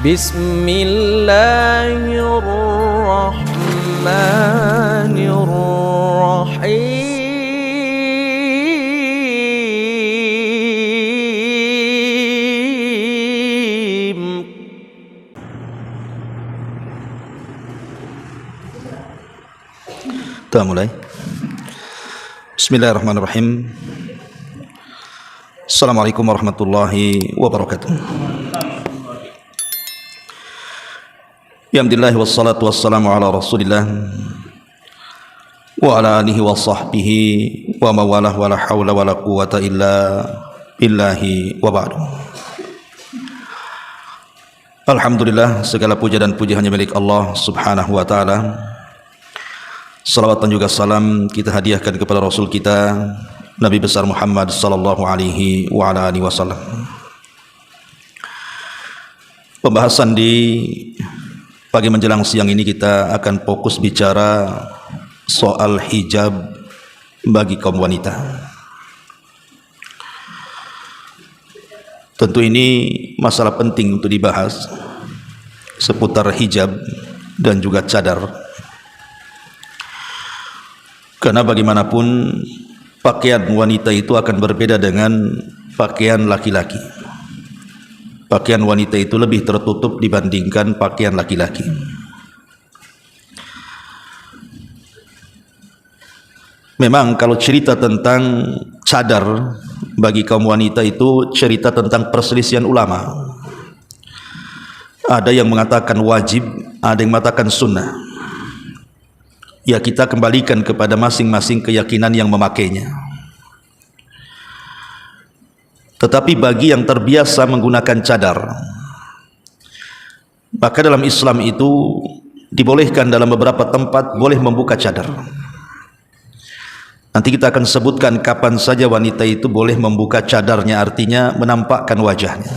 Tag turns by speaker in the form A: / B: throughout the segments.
A: Bismillahirrahmanirrahim.
B: Kita mulai. Bismillahirrahmanirrahim. Assalamualaikum warahmatullahi wabarakatuh. Alhamdulillah wassalatu wassalamu ala Rasulillah wa ala alihi wa sahbihi wa mawalah wa la hawla wa la quwwata illa billahi wa ba'du. Alhamdulillah, segala puja dan puji hanya milik Allah Subhanahu wa taala. Salawat dan juga salam kita hadiahkan kepada Rasul kita Nabi besar Muhammad sallallahu alaihi wa ala alihi wasallam. Pembahasan di pagi menjelang siang ini kita akan fokus bicara soal hijab bagi kaum wanita. Tentu ini masalah penting untuk dibahas seputar hijab dan juga cadar. Karena bagaimanapun pakaian wanita itu akan berbeda dengan pakaian laki-laki. Pakaian wanita itu lebih tertutup dibandingkan pakaian laki-laki. Memang kalau cerita tentang cadar bagi kaum wanita itu cerita tentang perselisihan ulama. Ada yang mengatakan wajib, ada yang mengatakan sunnah. Ya, kita kembalikan kepada masing-masing keyakinan yang memakainya. Tetapi bagi yang terbiasa menggunakan cadar, maka dalam Islam itu dibolehkan dalam beberapa tempat boleh membuka cadar. Nanti kita akan sebutkan kapan saja wanita itu boleh membuka cadarnya, artinya menampakkan wajahnya.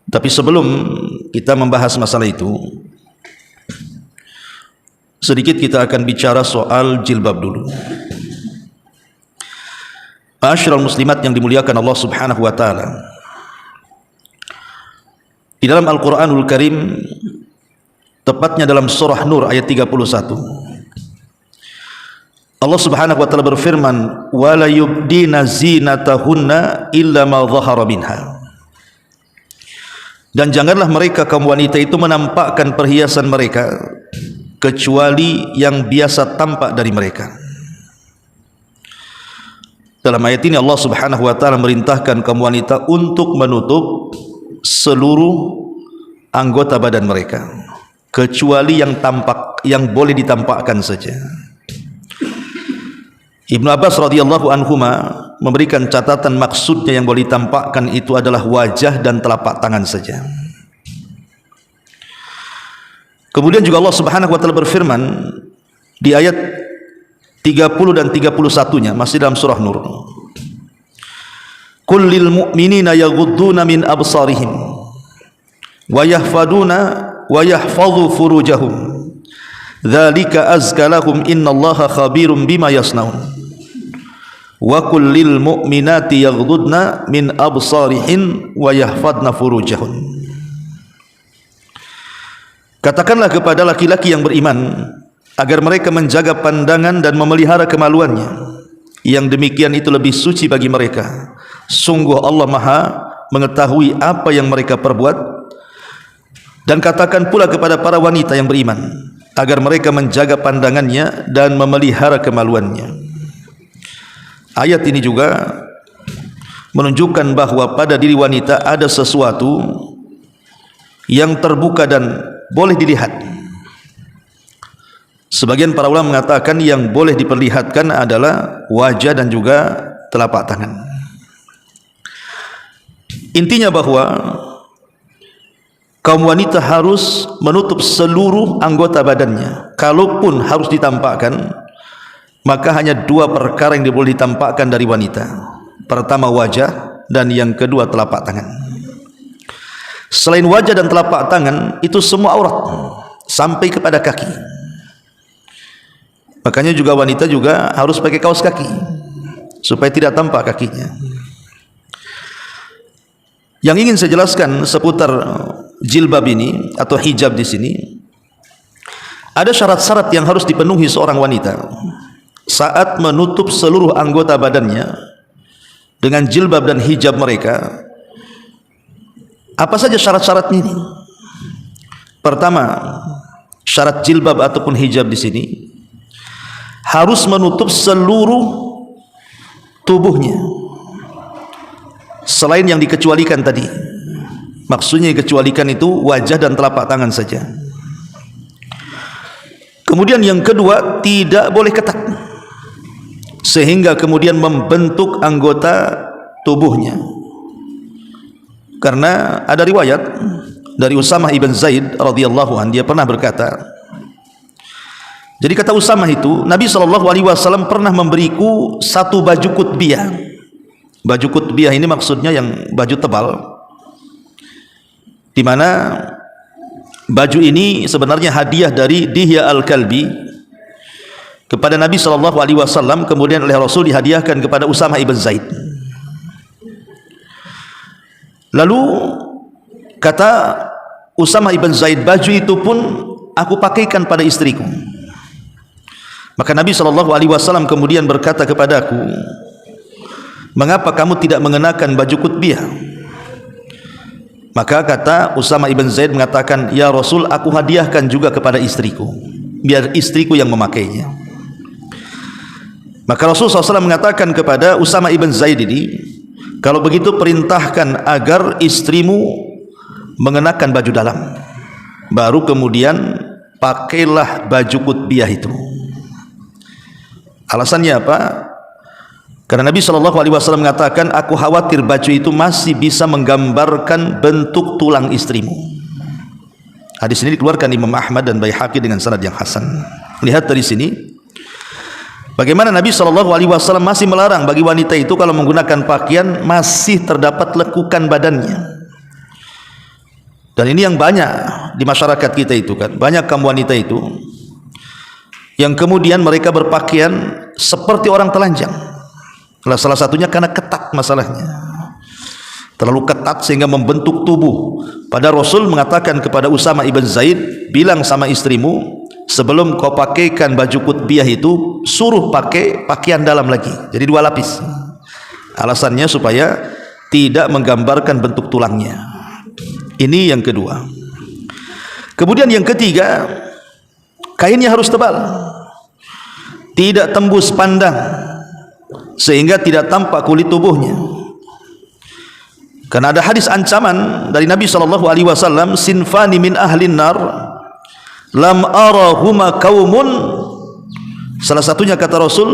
B: Tapi sebelum kita membahas masalah itu, sedikit kita akan bicara soal jilbab dulu. Ma'asyiral muslimat yang dimuliakan Allah Subhanahu wa taala. Di dalam Al-Qur'anul Karim, tepatnya dalam surah Nur ayat 31, Allah Subhanahu wa taala berfirman, "Wa la yubdina zinatahunna illa ma dhahara minha." Dan janganlah mereka kaum wanita itu menampakkan perhiasan mereka kecuali yang biasa tampak dari mereka. Dalam ayat ini Allah Subhanahu wa taala merintahkan kaum wanita untuk menutup seluruh anggota badan mereka kecuali yang tampak, yang boleh ditampakkan saja. Ibnu Abbas radhiyallahu anhuma memberikan catatan maksudnya yang boleh ditampakkan itu adalah wajah dan telapak tangan saja. Kemudian juga Allah Subhanahu wa taala berfirman di ayat 30 dan 31-nya masih dalam surah Nur. Qul lil mu'minina yaghudduna min absarihim wa yahfaduna wa yahfazu furujahum dzalika azka lahum innallaha khabirum bima yasnaun wa qul lil mu'minati yaghuddna min absarihin wa yahfadna furujahun. Katakanlah kepada laki-laki yang beriman agar mereka menjaga pandangan dan memelihara kemaluannya. Yang demikian itu lebih suci bagi mereka. Sungguh Allah Maha mengetahui apa yang mereka perbuat. Dan katakan pula kepada para wanita yang beriman agar mereka menjaga pandangannya dan memelihara kemaluannya. Ayat ini juga menunjukkan bahwa pada diri wanita ada sesuatu yang terbuka dan boleh dilihat. Sebagian para ulama mengatakan yang boleh diperlihatkan adalah wajah dan juga telapak tangan. Intinya bahwa kaum wanita harus menutup seluruh anggota badannya. Kalaupun harus ditampakkan, maka hanya dua perkara yang boleh ditampakkan dari wanita. Pertama wajah, dan yang kedua telapak tangan. Selain wajah dan telapak tangan, itu semua aurat sampai kepada kaki. Makanya juga wanita juga harus pakai kaos kaki supaya tidak tampak kakinya. Yang ingin saya jelaskan seputar jilbab ini atau hijab di sini, ada syarat-syarat yang harus dipenuhi seorang wanita saat menutup seluruh anggota badannya dengan jilbab dan hijab mereka. Apa saja syarat-syaratnya ini? Pertama, syarat jilbab ataupun hijab di sini harus menutup seluruh tubuhnya selain yang dikecualikan tadi. Maksudnya dikecualikan itu wajah dan telapak tangan saja. Kemudian yang kedua, tidak boleh ketat sehingga kemudian membentuk anggota tubuhnya. Karena ada riwayat dari Usamah ibn Zaid radhiyallahu anhu, dia pernah berkata, jadi kata Usamah itu, Nabi SAW pernah memberiku satu baju kutbiyah. Baju kutbiyah ini maksudnya yang baju tebal, di mana baju ini sebenarnya hadiah dari Dihya al-Kalbi kepada Nabi SAW, kemudian oleh Rasul dihadiahkan kepada Usamah ibn Zaid. Lalu kata Usamah ibn Zaid, baju itu pun aku pakaikan pada istriku. Maka Nabi SAW kemudian berkata kepadaku, mengapa kamu tidak mengenakan baju kutbiyah? Maka kata Usamah ibn Zaid mengatakan, ya Rasul, aku hadiahkan juga kepada istriku, biar istriku yang memakainya. Maka Rasul SAW mengatakan kepada Usamah ibn Zaid ini, kalau begitu perintahkan agar istrimu mengenakan baju dalam, baru kemudian pakailah baju kutbiyah itu. Alasannya apa? Karena Nabi SAW mengatakan, aku khawatir baju itu masih bisa menggambarkan bentuk tulang istrimu. Hadis ini dikeluarkan Imam Ahmad dan Baihaqi dengan sanad yang hasan. Lihat dari sini bagaimana Nabi SAW masih melarang bagi wanita itu kalau menggunakan pakaian masih terdapat lekukan badannya. Dan ini yang banyak di masyarakat kita itu kan, banyak kaum wanita itu yang kemudian mereka berpakaian seperti orang telanjang. Salah satunya karena ketat masalahnya, terlalu ketat sehingga membentuk tubuh. Pada Rasul mengatakan kepada Usamah ibn Zaid, bilang sama istrimu, sebelum kau pakaikan baju kutbiyah itu, suruh pakai pakaian dalam lagi, jadi 2 lapis. Alasannya supaya tidak menggambarkan bentuk tulangnya. Ini yang kedua. Kemudian yang ketiga, kainnya harus tebal, tidak tembus pandang sehingga tidak tampak kulit tubuhnya. Karena ada hadis ancaman dari Nabi SAW, sinfani min ahlin nar lam arahuma kaumun. Salah satunya kata Rasul,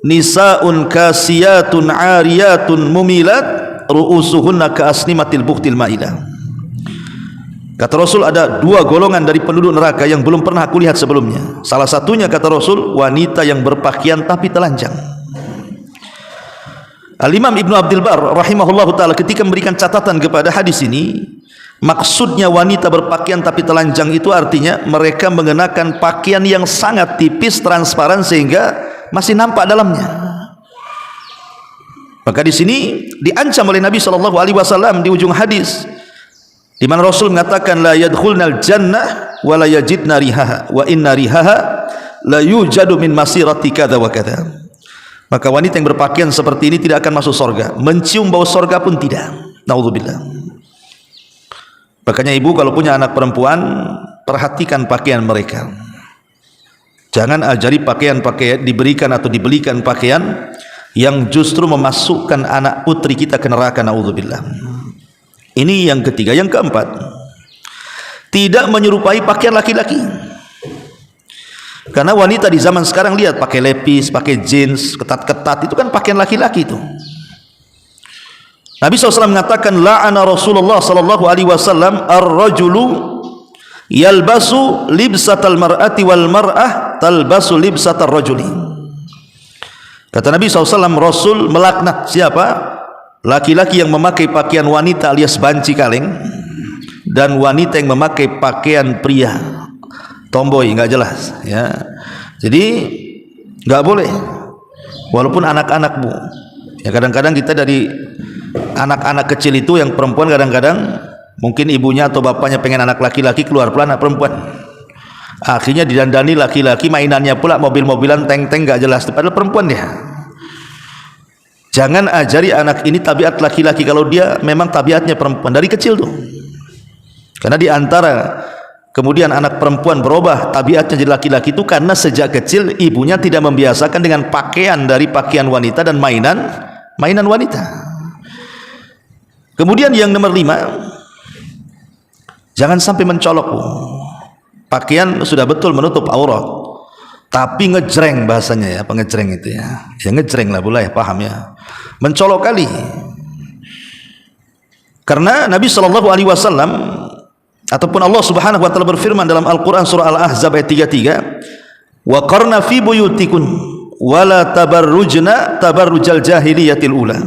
B: nisaun kasiyatun ariyatun mumilat ru'usuhunna kaasnimatil buhtil ma'ilah. Kata Rasul, ada 2 golongan dari penduduk neraka yang belum pernah aku lihat sebelumnya. Salah satunya kata Rasul, wanita yang berpakaian tapi telanjang. Al-Imam Ibnu Abdul Bar rahimahullahu ta'ala ketika memberikan catatan kepada hadis ini, maksudnya wanita berpakaian tapi telanjang itu artinya mereka mengenakan pakaian yang sangat tipis, transparan sehingga masih nampak dalamnya. Maka di sini diancam oleh Nabi SAW di ujung hadis, di mana Rasul mengatakan, la yadkhulnal jannah wa la yajidna rihaha wa inna rihaha la yujadu min masirati kadza wa kadza. Maka wanita yang berpakaian seperti ini tidak akan masuk surga, mencium bau surga pun tidak. Naudzubillah. Makanya ibu kalau punya anak perempuan, perhatikan pakaian mereka. Jangan ajari pakaian-pakaian, diberikan atau dibelikan pakaian yang justru memasukkan anak putri kita ke neraka. Naudzubillah. Ini yang ketiga. Yang keempat, tidak menyerupai pakaian laki-laki. Karena wanita di zaman sekarang lihat pakai lepis, pakai jeans, ketat-ketat, itu kan pakaian laki-laki itu. Nabi SAW mengatakan, la'ana Rasulullah SAW ar-rajulu yalbasu libsatal mar'ati wal mar'ah talbasu libsatal rajuli. Kata Nabi SAW, Rasul melaknat siapa? Laki-laki yang memakai pakaian wanita alias banci kaleng, dan wanita yang memakai pakaian pria, tomboy, nggak jelas ya. Jadi nggak boleh, walaupun anak-anak bu ya. Kadang-kadang kita dari Anak-anak kecil itu yang perempuan kadang-kadang mungkin ibunya atau bapaknya pengen anak laki-laki, keluar pula anak perempuan. Akhirnya didandani laki-laki, mainannya pula mobil-mobilan, tank-tank gak jelas, padahal perempuan dia. Jangan ajari anak ini tabiat laki-laki kalau dia memang tabiatnya perempuan dari kecil tuh. Karena di antara kemudian anak perempuan berubah tabiatnya jadi laki-laki itu karena sejak kecil ibunya tidak membiasakan dengan pakaian dari pakaian wanita dan mainan wanita. Kemudian yang nomor 5, jangan sampai mencolok. Pakaian sudah betul menutup aurat, tapi ngejreng bahasanya ya, pengejreng itu ya. Ya ngejreng lah pula ya, paham ya. Mencolok kali. Karena Nabi SAW ataupun Allah Subhanahu wa taala berfirman dalam Al-Qur'an surah Al-Ahzab ayat 33, "Wa qarna fi buyutikun wa la tabarrujna tabarrujal jahiliyatil ula."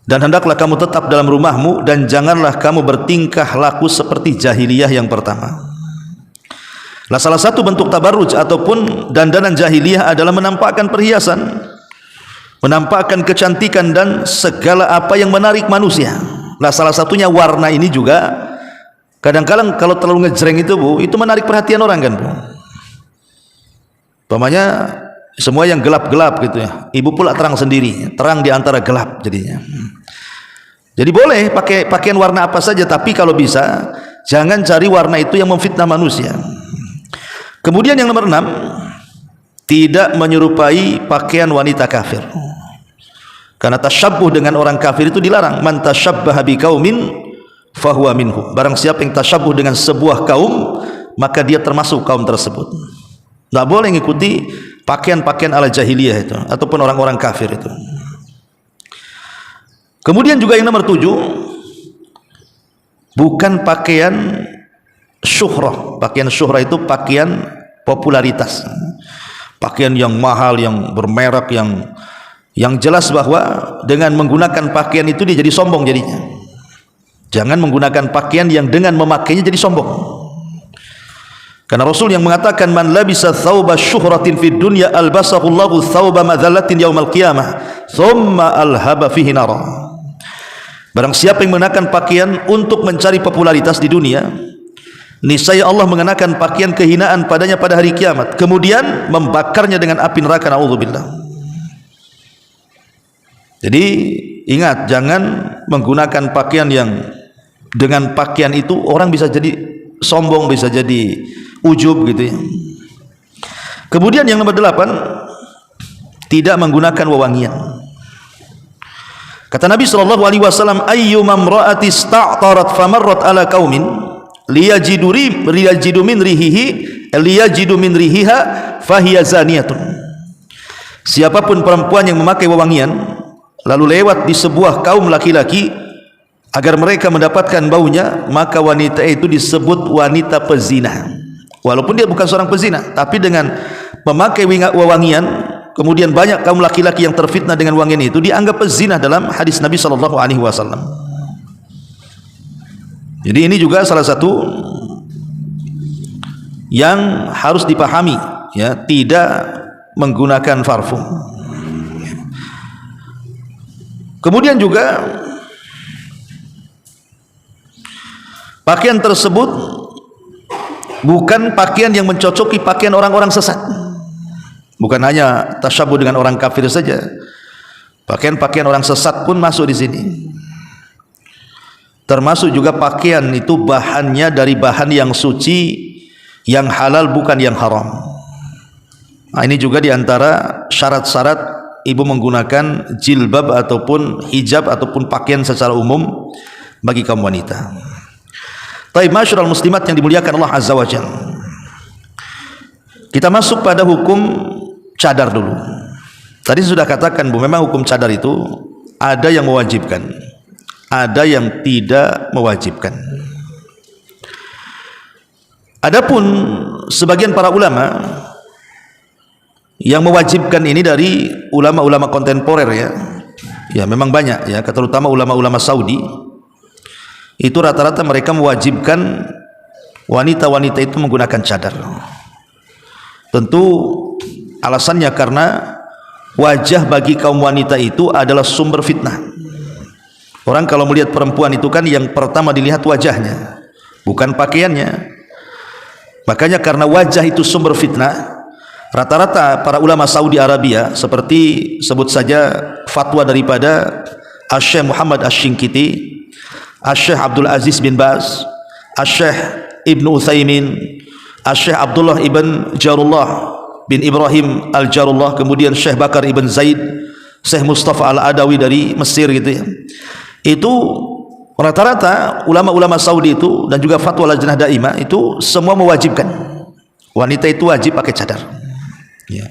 B: Dan hendaklah kamu tetap dalam rumahmu dan janganlah kamu bertingkah laku seperti jahiliyah yang pertama. Nah, salah satu bentuk tabarruj ataupun dandanan jahiliyah adalah menampakkan perhiasan, menampakkan kecantikan dan segala apa yang menarik manusia. Nah, salah satunya warna ini juga kadang-kadang kalau terlalu ngejreng itu Bu, itu menarik perhatian orang kan Bu. Umpamanya semua yang gelap-gelap gitu ya, ibu pula terang sendiri, terang di antara gelap jadinya. Jadi boleh pakai pakaian warna apa saja, tapi kalau bisa jangan cari warna itu yang memfitnah manusia. Kemudian yang nomor 6, tidak menyerupai pakaian wanita kafir. Karena tasyabbuh dengan orang kafir itu dilarang. Man tasyabbaha biqaumin fahuwa minhum. Barang siapa yang tasyabbuh dengan sebuah kaum, maka dia termasuk kaum tersebut. Tidak boleh mengikuti pakaian-pakaian ala jahiliyah itu ataupun orang-orang kafir itu. Kemudian juga yang nomor 7, bukan pakaian syuhrah. Pakaian syuhrah itu pakaian popularitas, pakaian yang mahal, yang bermerek, yang jelas bahwa dengan menggunakan pakaian itu dia jadi sombong jadinya. Jangan menggunakan pakaian yang dengan memakainya jadi sombong. Karena Rasul yang mengatakan man labisa thawba syuhratin fid dunya albasahu Allahu thawba madzallatin yaumal qiyamah thumma alhaba fihi nara. Barang siapa yang mengenakan pakaian untuk mencari popularitas di dunia, niscaya Allah mengenakan pakaian kehinaan padanya pada hari kiamat, kemudian membakarnya dengan api neraka, naudzubillah. Jadi ingat, jangan menggunakan pakaian yang dengan pakaian itu orang bisa jadi sombong, bisa jadi ujub gitu ya. Kemudian yang nomor 8, tidak menggunakan wewangian. Kata Nabi SAW, ayyuma imra'ati ista'tarat famarrat ala qaumin liyajidu min rihiha fahiya zaniyatun. Siapapun perempuan yang memakai wewangian lalu lewat di sebuah kaum laki-laki agar mereka mendapatkan baunya, maka wanita itu disebut wanita pezina. Walaupun dia bukan seorang pezina, tapi dengan memakai wewangian kemudian banyak kaum laki-laki yang terfitnah dengan wangian itu, dianggap pezina dalam hadis Nabi SAW. Jadi ini juga salah satu yang harus dipahami ya, tidak menggunakan parfum. Kemudian juga pakaian tersebut bukan pakaian yang mencocoki pakaian orang-orang sesat. Bukan hanya tasyabuh dengan orang kafir saja, pakaian-pakaian orang sesat pun masuk di sini. Termasuk juga pakaian itu bahannya dari bahan yang suci, yang halal, bukan yang haram. Nah, ini juga diantara syarat-syarat ibu menggunakan jilbab ataupun hijab ataupun pakaian secara umum bagi kaum wanita. Taib masyarul muslimat yang dimuliakan Allah Azza wa Jalla, kita masuk pada hukum cadar dulu. Tadi sudah katakan Bu, memang hukum cadar itu ada yang mewajibkan, ada yang tidak mewajibkan. Adapun sebagian para ulama yang mewajibkan ini dari ulama-ulama kontemporer ya memang banyak ya, terutama ulama-ulama Saudi. Itu rata-rata mereka mewajibkan wanita-wanita itu menggunakan cadar. Tentu alasannya karena wajah bagi kaum wanita itu adalah sumber fitnah. Orang kalau melihat perempuan itu kan yang pertama dilihat wajahnya, bukan pakaiannya. Makanya karena wajah itu sumber fitnah, rata-rata para ulama Saudi Arabia, seperti sebut saja fatwa daripada Asy-Syaikh Muhammad Asy-Syinkiti, Asy-Syaikh Abdul Aziz bin Baz, Asy-Syaikh Ibnu Utsaimin, Asy-Syaikh Abdullah ibn Jarullah bin Ibrahim Al-Jarullah, kemudian Syekh Bakar ibn Zaid, Syekh Mustafa Al-Adawi dari Mesir gitu ya. Itu rata-rata ulama-ulama Saudi itu dan juga fatwa Lajnah Daimah itu semua mewajibkan wanita itu wajib pakai cadar ya.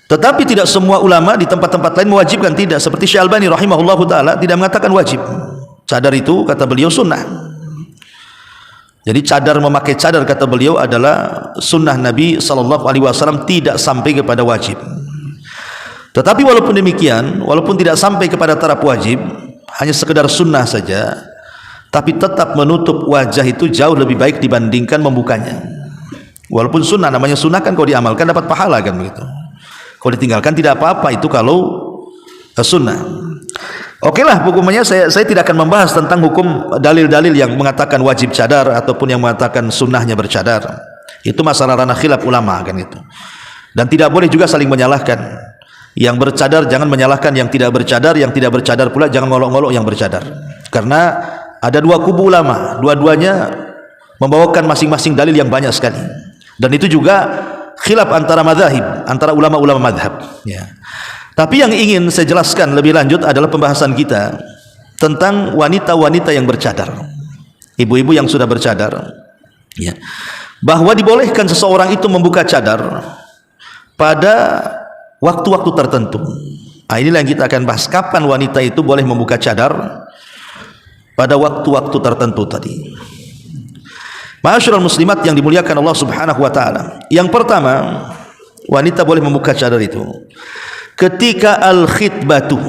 B: Tetapi tidak semua ulama di tempat-tempat lain mewajibkan, tidak. Seperti Syekh Albani rahimahullahu taala tidak mengatakan wajib. Cadar itu kata beliau sunnah. Jadi memakai cadar kata beliau adalah sunnah Nabi SAW, tidak sampai kepada wajib. Tetapi walaupun demikian, walaupun tidak sampai kepada taraf wajib, hanya sekedar sunnah saja, tapi tetap menutup wajah itu jauh lebih baik dibandingkan membukanya. Walaupun sunnah, namanya sunnah kan, kalau diamalkan dapat pahala kan begitu. Kalau ditinggalkan tidak apa-apa, itu kalau sunnah. Oke lah, pokoknya saya tidak akan membahas tentang hukum dalil-dalil yang mengatakan wajib cadar ataupun yang mengatakan sunnahnya bercadar. Itu masalah ranah khilaf ulama kan itu. Dan tidak boleh juga saling menyalahkan. Yang bercadar jangan menyalahkan yang tidak bercadar pula jangan ngolok-ngolok yang bercadar. Karena ada dua kubu ulama, dua-duanya membawakan masing-masing dalil yang banyak sekali. Dan itu juga khilaf antara mazhab, antara ulama-ulama mazhab ya. Tapi yang ingin saya jelaskan lebih lanjut adalah pembahasan kita tentang wanita-wanita yang bercadar, ibu-ibu yang sudah bercadar ya. Bahwa dibolehkan seseorang itu membuka cadar pada waktu-waktu tertentu. Nah, inilah yang kita akan bahas, kapan wanita itu boleh membuka cadar pada waktu-waktu tertentu tadi. Ma'asyiral muslimat yang dimuliakan Allah Subhanahu wa taala. Yang pertama, wanita boleh membuka cadar itu ketika al-khitbatu,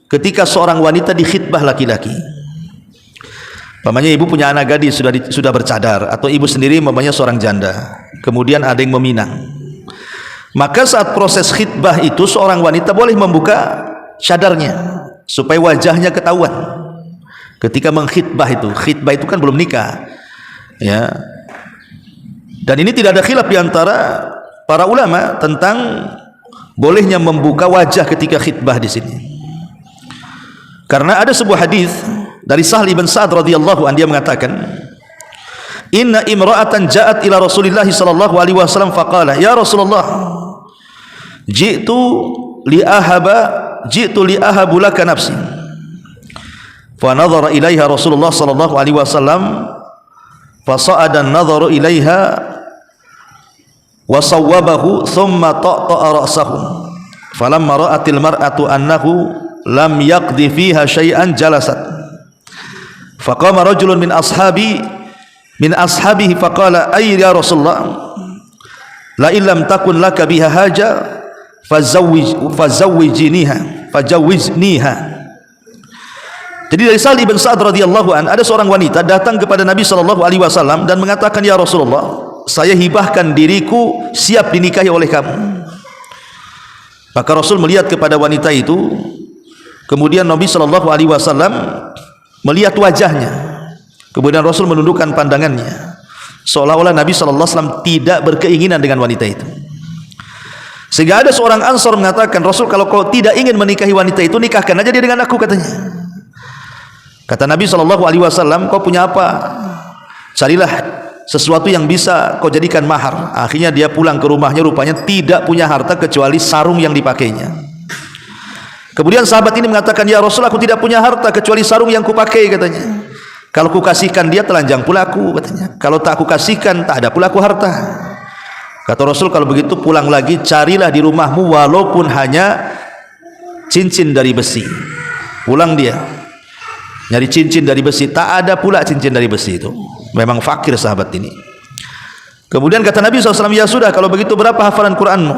B: ketika seorang wanita dikhitbah laki-laki. Umpamanya ibu punya anak gadis sudah bercadar, atau ibu sendiri umpamanya seorang janda, kemudian ada yang meminang. Maka saat proses khitbah itu seorang wanita boleh membuka cadarnya supaya wajahnya ketahuan. Ketika mengkhitbah itu, khitbah itu kan belum nikah ya. Dan ini tidak ada khilaf di antara para ulama tentang bolehnya membuka wajah ketika khitbah di sini. Karena ada sebuah hadis dari Sahl bin Sa'ad radhiyallahu anhu, dia mengatakan, "Inna imra'atan ja'at ila Rasulillah sallallahu alaihi wasallam faqala, ya Rasulullah, ji'tu li ahabu laka nafsi." Fa nadhara ilaiha Rasulullah sallallahu alaihi wasallam fa sa'ada an-nadharu ilaiha wa sawwabahu thumma ta'ta'a ra'sahu. Falamma ra'atil mar'atu annahu lam yaqdi fiha syai'an jalasat. Faqama rajulun min ashabihi faqala, ay ya Rasulullah, la illam takun laka biha haja fazawwijniha. Jadi dari Sahl bin Sa'ad radhiyallahu an, ada seorang wanita datang kepada Nabi sallallahu alaihi wasallam dan mengatakan, ya Rasulullah, saya hibahkan diriku siap dinikahi oleh kamu. Maka Rasul melihat kepada wanita itu, kemudian Nabi sallallahu alaihi wasallam melihat wajahnya, kemudian Rasul menundukkan pandangannya, seolah-olah Nabi sallallahu alaihi wasallam tidak berkeinginan dengan wanita itu. Sehingga ada seorang Ansor mengatakan, Rasul, kalau kau tidak ingin menikahi wanita itu, nikahkan aja dia dengan aku, katanya. Kata Nabi SAW, kau punya apa? Carilah sesuatu yang bisa kau jadikan mahar. Akhirnya dia pulang ke rumahnya, rupanya tidak punya harta kecuali sarung yang dipakainya. Kemudian sahabat ini mengatakan, ya Rasul, aku tidak punya harta kecuali sarung yang kupakai, katanya. Kalau ku kasihkan dia, telanjang pula aku, katanya. Kalau tak aku kasihkan, tak ada pula aku harta. Kata Rasul, kalau begitu pulang lagi, carilah di rumahmu walaupun hanya cincin dari besi. Pulang dia nyari cincin dari besi, tak ada pula cincin dari besi itu. Memang fakir sahabat ini. Kemudian kata Nabi SAW, ya sudah, kalau begitu berapa hafalan Quranmu?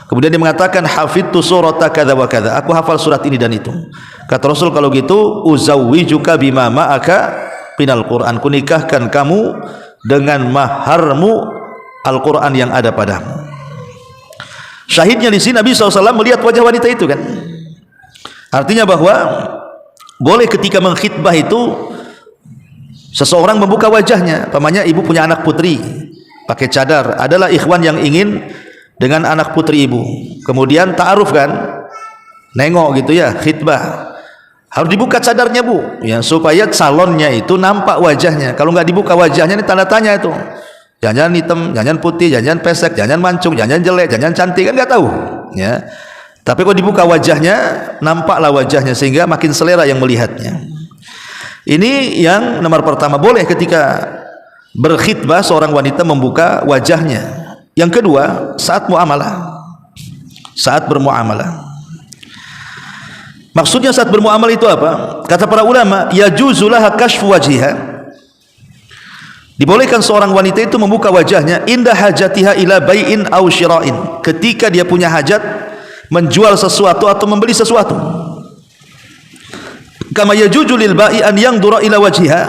B: Kemudian dia mengatakan, hafidtu surata kadza wa kadza, aku hafal surat ini dan itu. Kata Rasul, kalau gitu uzawwijuka bima ma'aka minal Quran, ku nikahkan kamu dengan maharmu Al-Quran yang ada padamu. Syahidnya di sini Nabi SAW melihat wajah wanita itu kan. Artinya bahwa boleh ketika mengkhitbah itu seseorang membuka wajahnya. Pamannya ibu punya anak putri pakai cadar, adalah ikhwan yang ingin dengan anak putri ibu, kemudian ta'aruf kan, nengok gitu ya, khitbah, harus dibuka cadarnya bu, ya, supaya calonnya itu nampak wajahnya. Kalau nggak dibuka wajahnya, ini tanda tanya itu, jangan hitam, jangan putih, jangan pesek, jangan mancung, jangan jelek, jangan cantik, kan nggak tahu ya. Tapi kalau dibuka wajahnya, nampaklah wajahnya, sehingga makin selera yang melihatnya. Ini yang nomor pertama, boleh ketika berkhitbah seorang wanita membuka wajahnya. Yang kedua, saat muamalah, saat bermuamalah. Maksudnya saat bermuamalah itu apa? Kata para ulama, yajuzu laha kashfu wajhiha, dibolehkan seorang wanita itu membuka wajahnya inda hajatiha ila bai'in aw syira'in, ketika dia punya hajat menjual sesuatu atau membeli sesuatu. Kama yajuzu lil ba'i an yanzura ila wajhiha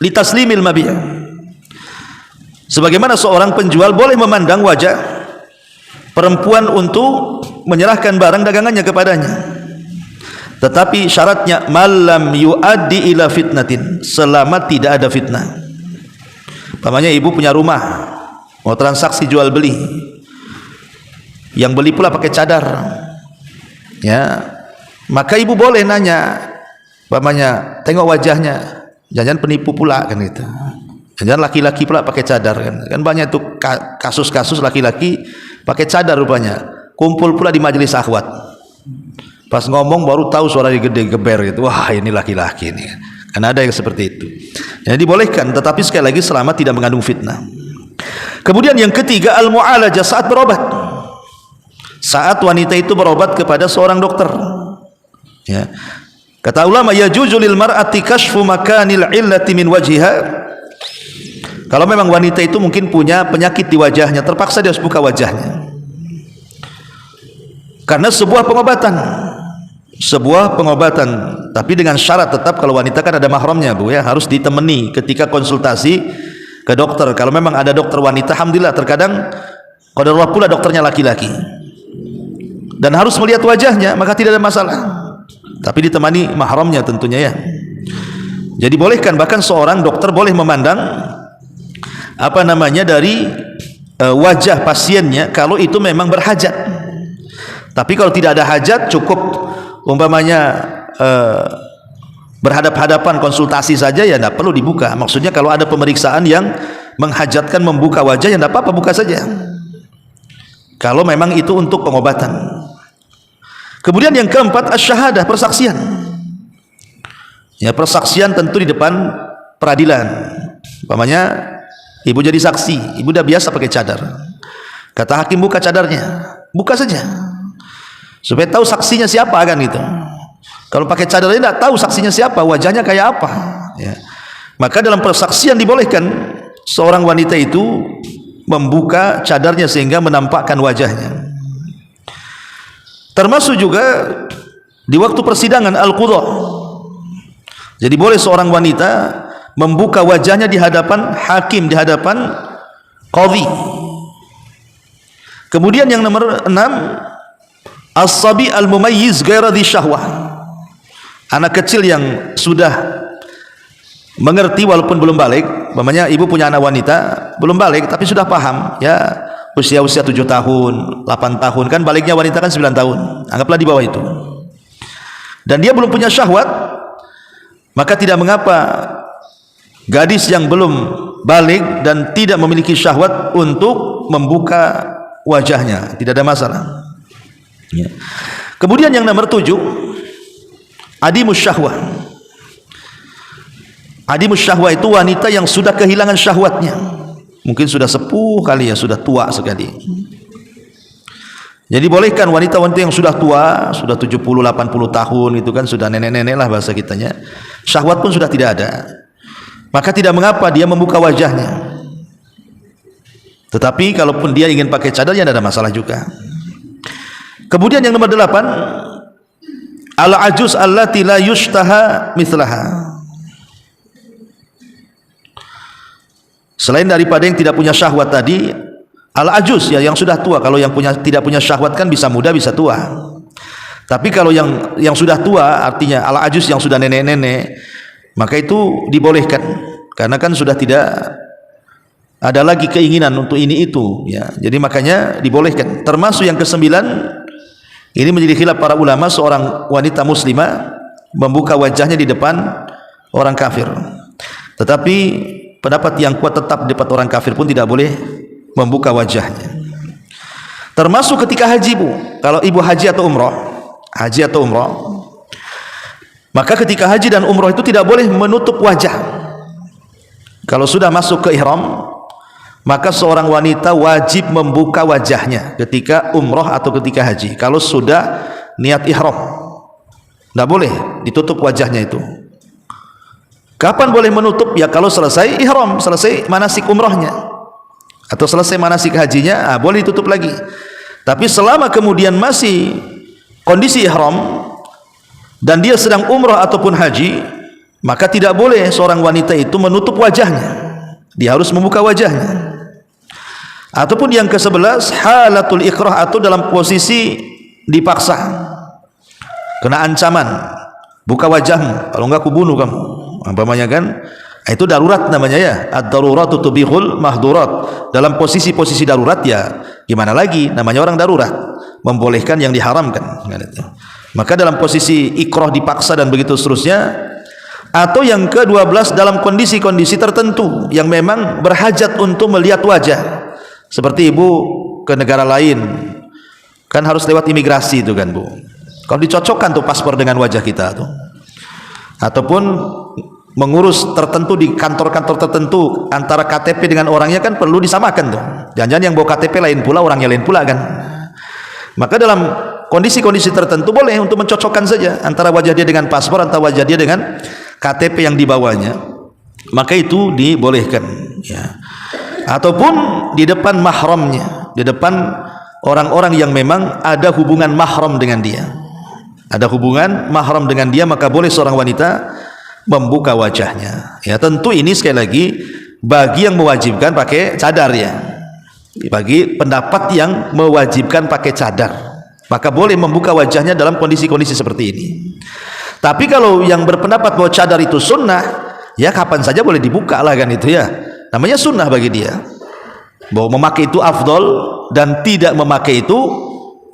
B: li taslimil mabi', sebagaimana seorang penjual boleh memandang wajah perempuan untuk menyerahkan barang dagangannya kepadanya, tetapi syaratnya malam yuaddi ila fitnatin, selama tidak ada fitnah. Pamannya ibu punya rumah, mau transaksi jual beli, yang beli pula pakai cadar, ya, maka ibu boleh nanya, pamannya, tengok wajahnya, jangan penipu pula kan gitu, jangan laki-laki pula pakai cadar kan banyak tuh kasus-kasus laki-laki pakai cadar rupanya, kumpul pula di majelis akhwat, pas ngomong baru tahu suaranya gede geber gitu, wah ini laki-laki ini, kan ada yang seperti itu. Jadi dibolehkan, tetapi sekali lagi selama tidak mengandung fitnah. Kemudian yang ketiga, al-mu'alajah, saat berobat, saat wanita itu berobat kepada seorang dokter, ya. Kata ulama, yajuzu lil mar'ati kashfu makanil illati min wajhiha, kalau memang wanita itu mungkin punya penyakit di wajahnya, terpaksa dia harus buka wajahnya karena sebuah pengobatan, tapi dengan syarat tetap kalau wanita kan ada mahramnya bu ya, harus ditemani ketika konsultasi ke dokter. Kalau memang ada dokter wanita, alhamdulillah, terkadang qadarullah pula dokternya laki-laki dan harus melihat wajahnya, maka tidak ada masalah, tapi ditemani mahramnya tentunya ya. Jadi bolehkan, bahkan seorang dokter boleh memandang dari wajah pasiennya kalau itu memang berhajat. Tapi kalau tidak ada hajat, cukup umpamanya berhadap-hadapan konsultasi saja, ya tidak perlu dibuka. Maksudnya kalau ada pemeriksaan yang menghajatkan membuka wajah, ya tidak apa-apa, buka saja kalau memang itu untuk pengobatan. Kemudian yang keempat, asy-syahadah, persaksian. Ya, persaksian tentu di depan peradilan. Umpamanya ibu jadi saksi, ibu udah biasa pakai cadar, kata hakim buka cadarnya, buka saja supaya tahu saksinya siapa kan gitu. Kalau pakai cadarnya tidak tahu saksinya siapa, wajahnya kayak apa ya. Maka dalam persaksian dibolehkan seorang wanita itu membuka cadarnya sehingga menampakkan wajahnya. Termasuk juga di waktu persidangan al-qudha, jadi boleh seorang wanita membuka wajahnya di hadapan hakim, di hadapan qadhi. Kemudian yang nomor 6, as-sabi al-mumayyiz ghaira dhi syahwah, anak kecil yang sudah mengerti walaupun belum balik. Umpamanya ibu punya anak wanita belum balik tapi sudah paham ya, usia 7 tahun, 8 tahun, kan baliknya wanita kan 9 tahun, anggaplah di bawah itu, dan dia belum punya syahwat, maka tidak mengapa gadis yang belum balik dan tidak memiliki syahwat untuk membuka wajahnya, tidak ada masalah ya. Kemudian yang nomor 7, adimus syahwah. Adimus syahwah itu wanita yang sudah kehilangan syahwatnya, mungkin sudah sepuh kali ya, sudah tua sekali. Jadi bolehkan wanita-wanita yang sudah tua, sudah 70-80 tahun itu kan sudah nenek-nenek lah bahasa kitanya, syahwat pun sudah tidak ada, maka tidak mengapa dia membuka wajahnya. Tetapi kalaupun dia ingin pakai cadar, ya tidak ada masalah juga. Kemudian yang nomor 8, al-ajuz allati la yushtaha mithlaha. Selain daripada yang tidak punya syahwat tadi, al-ajuz ya yang sudah tua. Kalau yang tidak punya syahwat kan bisa muda bisa tua. Tapi kalau yang sudah tua, artinya ala ajus yang sudah nenek-nenek, maka itu dibolehkan, karena kan sudah tidak ada lagi keinginan untuk ini itu, ya. Jadi makanya dibolehkan. Termasuk yang kesembilan, ini menjadi khilaf para ulama, seorang wanita muslimah membuka wajahnya di depan orang kafir. Tetapi pendapat yang kuat tetap di depan orang kafir pun tidak boleh membuka wajahnya. Termasuk ketika haji, Bu. Kalau ibu haji atau umrah, maka ketika haji dan umrah itu tidak boleh menutup wajah. Kalau sudah masuk ke ihram, maka seorang wanita wajib membuka wajahnya ketika umrah atau ketika haji. Kalau sudah niat ihram, tidak boleh ditutup wajahnya itu. Kapan boleh menutup? Ya kalau selesai ihram, selesai manasik umrahnya atau selesai manasik hajinya, boleh ditutup lagi. Tapi selama kemudian masih kondisi ihram dan dia sedang umrah ataupun haji, maka tidak boleh seorang wanita itu menutup wajahnya. Dia harus membuka wajahnya. Ataupun yang ke-11, halatul ikrah, atau dalam posisi dipaksa, kena ancaman, buka wajahmu, kalau enggak aku bunuh kamu, umpamanya kan. Itu darurat namanya, ya. Ad-daruratu tubihul mahdurat. Dalam posisi-posisi darurat, ya gimana lagi, namanya orang darurat, membolehkan yang diharamkan. Maka dalam posisi ikrah dipaksa dan begitu seterusnya. Atau yang ke-12, dalam kondisi-kondisi tertentu yang memang berhajat untuk melihat wajah. Seperti ibu ke negara lain, kan harus lewat imigrasi itu kan, Bu. Kalau dicocokkan tuh paspor dengan wajah kita tuh. Ataupun mengurus tertentu di kantor-kantor tertentu, antara KTP dengan orangnya kan perlu disamakan tuh. Jangan-jangan yang bawa KTP lain pula, orangnya lain pula kan. Maka dalam kondisi-kondisi tertentu boleh untuk mencocokkan saja antara wajah dia dengan paspor, antara wajah dia dengan KTP yang dibawanya. Maka itu dibolehkan, ya. Ataupun di depan mahramnya, di depan orang-orang yang memang ada hubungan mahram dengan dia, ada hubungan mahram dengan dia, maka boleh seorang wanita membuka wajahnya. Ya, tentu ini sekali lagi bagi yang mewajibkan pakai cadar, ya. Bagi pendapat yang mewajibkan pakai cadar, maka boleh membuka wajahnya dalam kondisi-kondisi seperti ini. Tapi kalau yang berpendapat bahwa cadar itu sunnah, ya kapan saja boleh dibuka lah kan, itu ya namanya sunnah bagi dia. Bahwa memakai itu afdol dan tidak memakai itu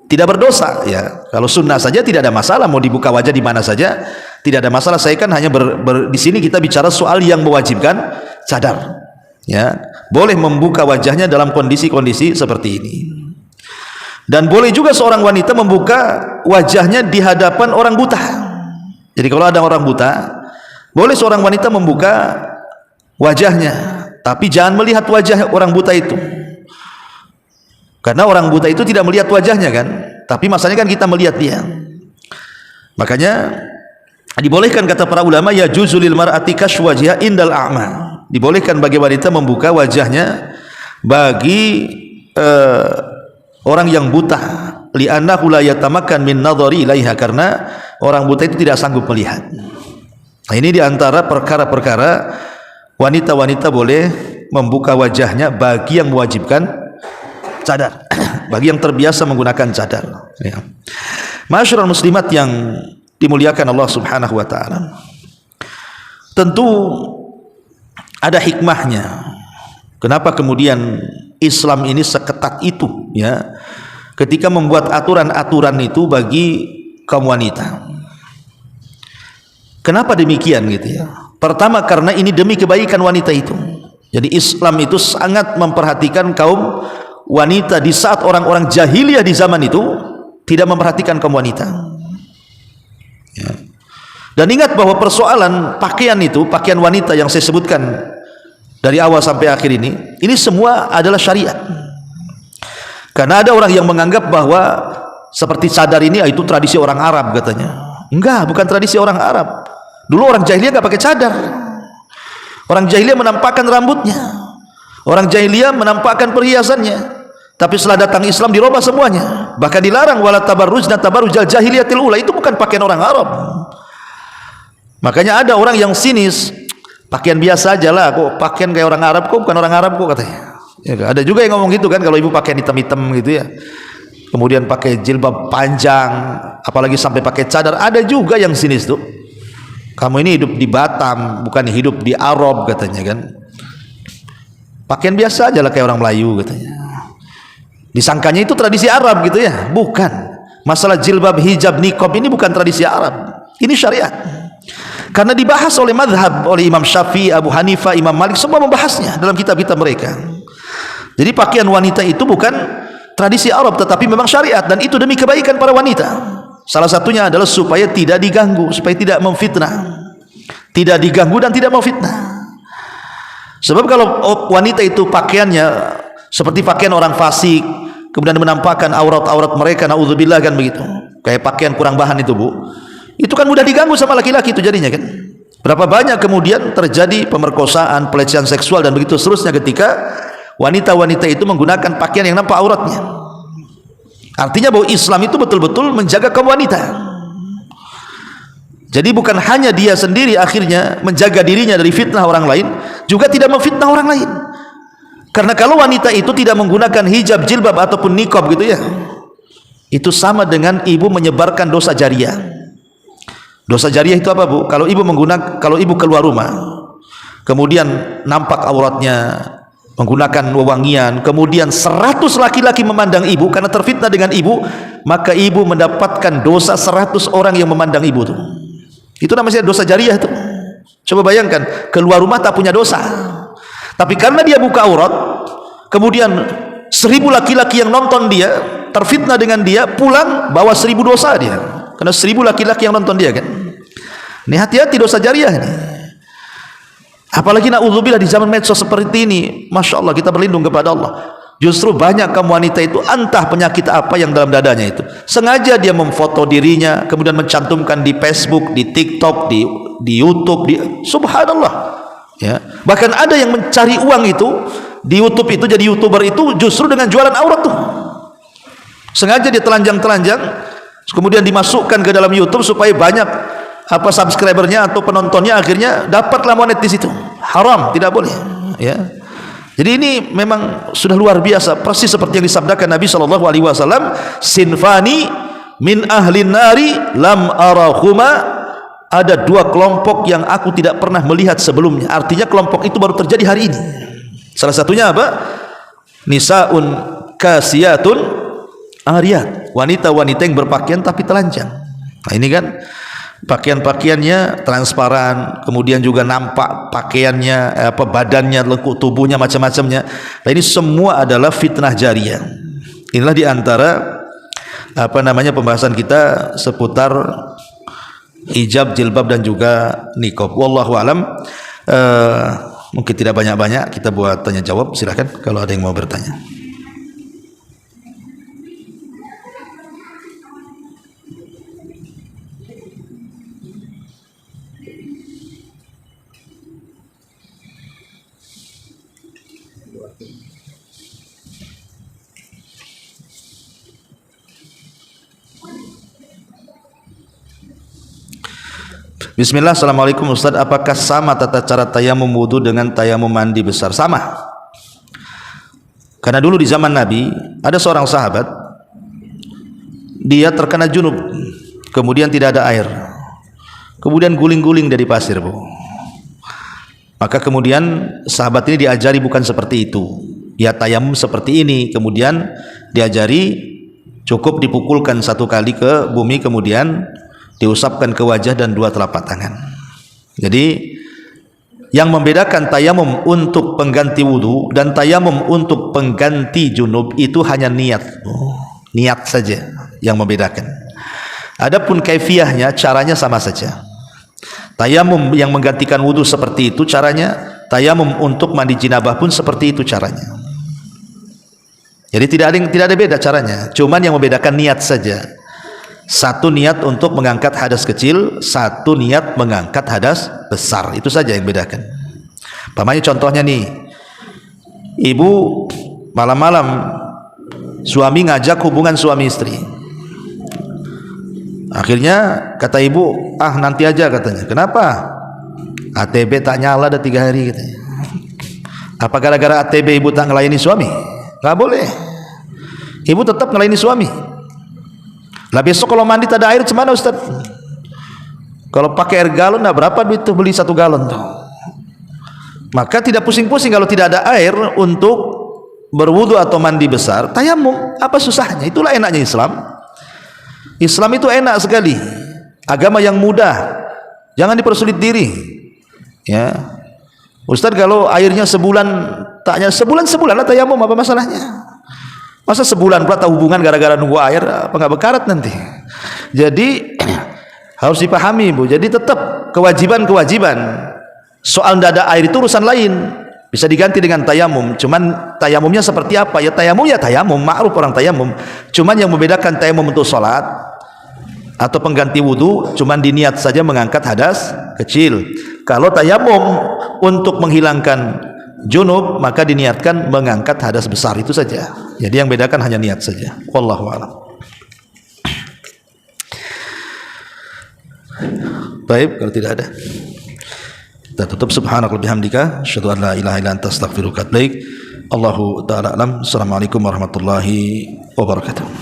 B: tidak berdosa, ya. Kalau sunnah saja tidak ada masalah, mau dibuka wajah di mana saja tidak ada masalah. Saya kan hanya di sini kita bicara soal yang mewajibkan cadar, ya. Boleh membuka wajahnya dalam kondisi-kondisi seperti ini. Dan boleh juga seorang wanita membuka wajahnya di hadapan orang buta. Jadi kalau ada orang buta, boleh seorang wanita membuka wajahnya, tapi jangan melihat wajah orang buta itu, karena orang buta itu tidak melihat wajahnya kan, tapi masalahnya kan kita melihat dia. Makanya dibolehkan, kata para ulama, ya juzulil mar'ati kashfu wajhiha indal a'ma. Dibolehkan bagi wanita membuka wajahnya bagi orang yang buta, li'annahu la yatamakkan min nadhari ilaiha, karena orang buta itu tidak sanggup melihat. Nah, ini diantara perkara-perkara wanita-wanita boleh membuka wajahnya bagi yang mewajibkan cadar, bagi yang terbiasa menggunakan cadar, ya. Masyarul muslimat yang dimuliakan Allah Subhanahu wa taala, tentu ada hikmahnya kenapa kemudian Islam ini seketat itu, ya, ketika membuat aturan-aturan itu bagi kaum wanita. Kenapa demikian, gitu ya? Pertama, karena ini demi kebaikan wanita itu. Jadi Islam itu sangat memperhatikan kaum wanita di saat orang-orang jahiliyah di zaman itu tidak memperhatikan kaum wanita, ya. Dan ingat bahwa persoalan pakaian itu, pakaian wanita yang saya sebutkan dari awal sampai akhir ini semua adalah syariat. Karena ada orang yang menganggap bahwa seperti cadar ini itu tradisi orang Arab katanya. Enggak, bukan tradisi orang Arab. Dulu orang jahiliyah enggak pakai cadar. Orang jahiliyah menampakkan rambutnya, orang jahiliyah menampakkan perhiasannya. Tapi setelah datang Islam dirubah semuanya. Bahkan dilarang, wala tabarrujna tabarrujal jahiliyatil ula. Itu bukan pakaian orang Arab. Makanya ada orang yang sinis, pakaian biasa aja lah, kok pakaian kayak orang Arab, kok bukan orang Arab kok, katanya. Ya, ada juga yang ngomong gitu kan, kalau ibu pakaian hitam-hitam gitu, ya. kemudian pakai jilbab panjang, apalagi sampai pakai cadar. Ada juga yang sinis tuh, kamu ini hidup di Batam, bukan hidup di Arab katanya kan. Pakaian biasa aja lah kayak orang Melayu katanya. Disangkanya itu tradisi Arab gitu ya. Bukan. Masalah jilbab, hijab, niqab ini bukan tradisi Arab, ini syariat. Karena dibahas oleh madhab, oleh Imam Syafi'i, Abu Hanifah, Imam Malik, semua membahasnya dalam kitab-kitab mereka. Jadi pakaian wanita itu bukan tradisi Arab, tetapi memang syariat, dan itu demi kebaikan para wanita. Salah satunya adalah supaya tidak diganggu, supaya tidak memfitnah, tidak diganggu dan tidak memfitnah. Sebab kalau wanita itu pakaiannya seperti pakaian orang fasik, kemudian menampakkan aurat-aurat mereka, naudzubillah kan begitu, kayak pakaian kurang bahan itu Bu, itu kan mudah diganggu sama laki-laki itu jadinya kan. Berapa banyak kemudian terjadi pemerkosaan, pelecehan seksual dan begitu seterusnya ketika wanita-wanita itu menggunakan pakaian yang nampak auratnya. Artinya bahwa Islam itu betul-betul menjaga kaum wanita. Jadi bukan hanya dia sendiri akhirnya menjaga dirinya dari fitnah orang lain, juga tidak memfitnah orang lain. Karena kalau wanita itu tidak menggunakan hijab, jilbab ataupun niqab gitu ya, itu sama dengan ibu menyebarkan dosa jariah. Dosa jariah itu apa Bu? Kalau ibu keluar rumah, kemudian nampak auratnya, menggunakan wewangian, kemudian 100 laki-laki memandang ibu karena terfitnah dengan ibu, maka ibu mendapatkan dosa 100 orang yang memandang ibu tuh. Itu namanya dosa jariah itu. Coba bayangkan, keluar rumah tak punya dosa, tapi karena dia buka aurat, kemudian 1000 laki-laki yang nonton dia, terfitnah dengan dia, pulang bawa 1000 dosa dia, karena 1000 laki-laki yang nonton dia kan. Ini hati-hati dosa jariah ini. Apalagi na'udzubillah di zaman medsos seperti ini, Masya Allah, kita berlindung kepada Allah. Justru banyak kaum wanita itu entah penyakit apa yang dalam dadanya itu, sengaja dia memfoto dirinya, kemudian mencantumkan di Facebook, di TikTok, di YouTube, subhanallah ya. Bahkan ada yang mencari uang itu di YouTube itu, jadi YouTuber itu justru dengan jualan aurat tuh. Sengaja dia telanjang-telanjang, kemudian dimasukkan ke dalam YouTube supaya banyak subscribernya atau penontonnya, akhirnya dapatlah monet di situ. Haram, tidak boleh ya. Jadi ini memang sudah luar biasa, persis seperti yang disabdakan Nabi SAW, sinfani min ahlin nari lam arahuma, ada 2 kelompok yang aku tidak pernah melihat sebelumnya. Artinya kelompok itu baru terjadi hari ini. Salah satunya apa? Nisaun kasiyatun ariyat, wanita-wanita yang berpakaian tapi telanjang. Nah ini kan pakaian-pakaiannya transparan, kemudian juga nampak pakaiannya, badannya, lengkuk tubuhnya, macam-macamnya. Nah ini semua adalah fitnah jariah. Inilah diantara pembahasan kita seputar hijab, jilbab dan juga niqab. Wallahu alam. Mungkin tidak banyak-banyak, kita buat tanya jawab. Silakan kalau ada yang mau bertanya. Bismillah. Assalamualaikum Ustaz, apakah sama tata cara tayamum wudu dengan tayamum mandi besar? Sama. Karena dulu di zaman Nabi ada seorang sahabat, dia terkena junub, kemudian tidak ada air, kemudian guling-guling dari pasir Bu. Maka kemudian sahabat ini diajari bukan seperti itu, ya tayamum seperti ini, kemudian diajari cukup dipukulkan 1 kali ke bumi, kemudian diusapkan ke wajah dan 2 telapak tangan. Jadi yang membedakan tayamum untuk pengganti wudu dan tayamum untuk pengganti junub itu hanya niat. Niat saja yang membedakan. Adapun kaifiyahnya, caranya sama saja. Tayamum yang menggantikan wudu seperti itu caranya, tayamum untuk mandi jinabah pun seperti itu caranya. Jadi tidak ada beda caranya, cuman yang membedakan niat saja. Satu niat untuk mengangkat hadas kecil, satu niat mengangkat hadas besar, itu saja yang bedakan. Pamannya contohnya nih, ibu malam-malam suami ngajak hubungan suami istri, akhirnya kata ibu, nanti aja katanya. Kenapa? ATB tak nyala ada 3 hari katanya. Apa gara-gara ATB ibu tak ngelayani suami? Gak boleh. Ibu tetap ngelayani suami. Lah besok kalau mandi tak ada air gimana Ustaz? Kalau pakai air galon, nah berapa duit tuh beli 1 galon tuh? Maka tidak pusing-pusing kalau tidak ada air untuk berwudu atau mandi besar, tayamum. Apa susahnya? Itulah enaknya Islam. Islam itu enak sekali. Agama yang mudah. Jangan dipersulit diri. Ya. Ustaz kalau airnya sebulan, taknya sebulan lah tayamum, apa masalahnya? Masa sebulan pula tak hubungan gara-gara nunggu air, apa nggak bekarat nanti? Jadi harus dipahami Bu. Jadi tetap kewajiban soal tidak ada air itu urusan lain, bisa diganti dengan tayamum. Cuman tayamumnya seperti apa? Ya tayamum, ma'ruf orang tayamum. Cuman yang membedakan tayamum untuk sholat atau pengganti wudu, cuman diniat saja mengangkat hadas kecil. Kalau tayamum untuk menghilangkan junub, maka diniatkan mengangkat hadas besar, itu saja. Jadi yang bedakan hanya niat saja. Wallahu a'lam. Baik, kalau tidak ada kita tutup. Subhanakallahumma bihamdika asyhadu an la ilaha illa anta astaghfiruka wa atubu ilaik. Allahu ta'ala alam. Assalamualaikum warahmatullahi wabarakatuh.